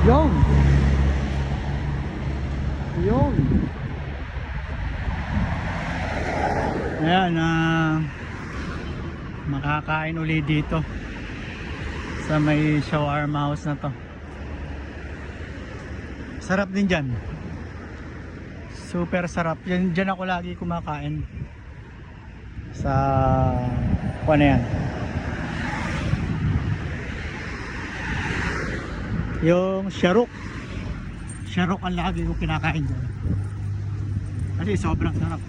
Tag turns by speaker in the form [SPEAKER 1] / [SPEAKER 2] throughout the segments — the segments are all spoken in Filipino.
[SPEAKER 1] Yung. Yung. Ayan, makakain ulit dito sa may shawarma house na to. Sarap din dyan. Super sarap. Dyan ako lagi kumakain. Sa kung ano yan, yung Sharuk ang lagi ko kinakain dyan kasi sobrang sarap.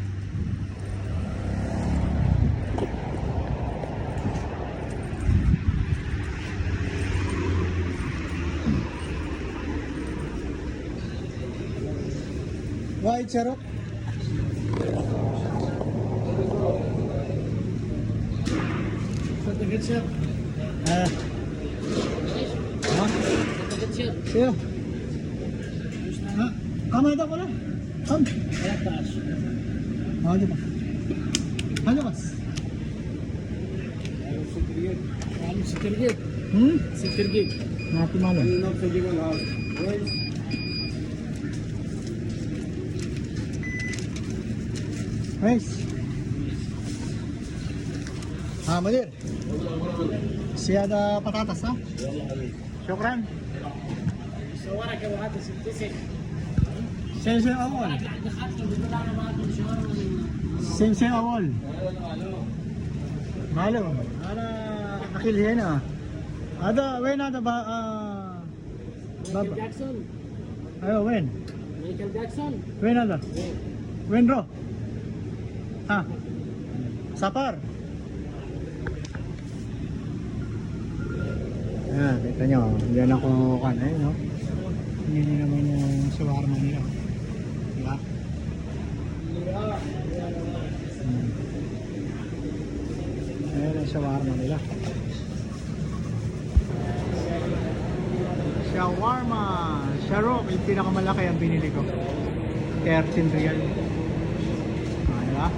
[SPEAKER 1] Why Sharuk? Ketchup. Siya. Kamay daw ko lang. Kam. Hadi bak. Hadi bak. Sikirgit. Sikirgit. Nati malam. Guys. Madir. Siya ada patatas ha? Syukran. Sensei awal. Sensei awal. Malum. Ada akil hena. Ada when ada Baba Jackson. Ayo when? Michael Jackson. When ada? When bro? Ah. Sapar. Ayan, kita nyo, yan ako kanay, no? Hindi naman yung shawarma nila. Diba? Ayan ang shawarma nila. Shawarma! Sharuk, yung pinakamalaki ang binili ko. 13 real. Diba?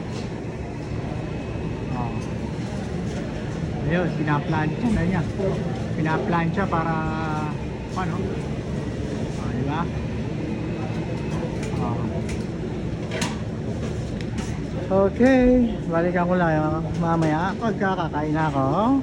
[SPEAKER 1] Ayun, pinaplansya na niya. Pinaplansya para ano? Diba? Okay, balikan ko lang mamaya pagkakakain ako.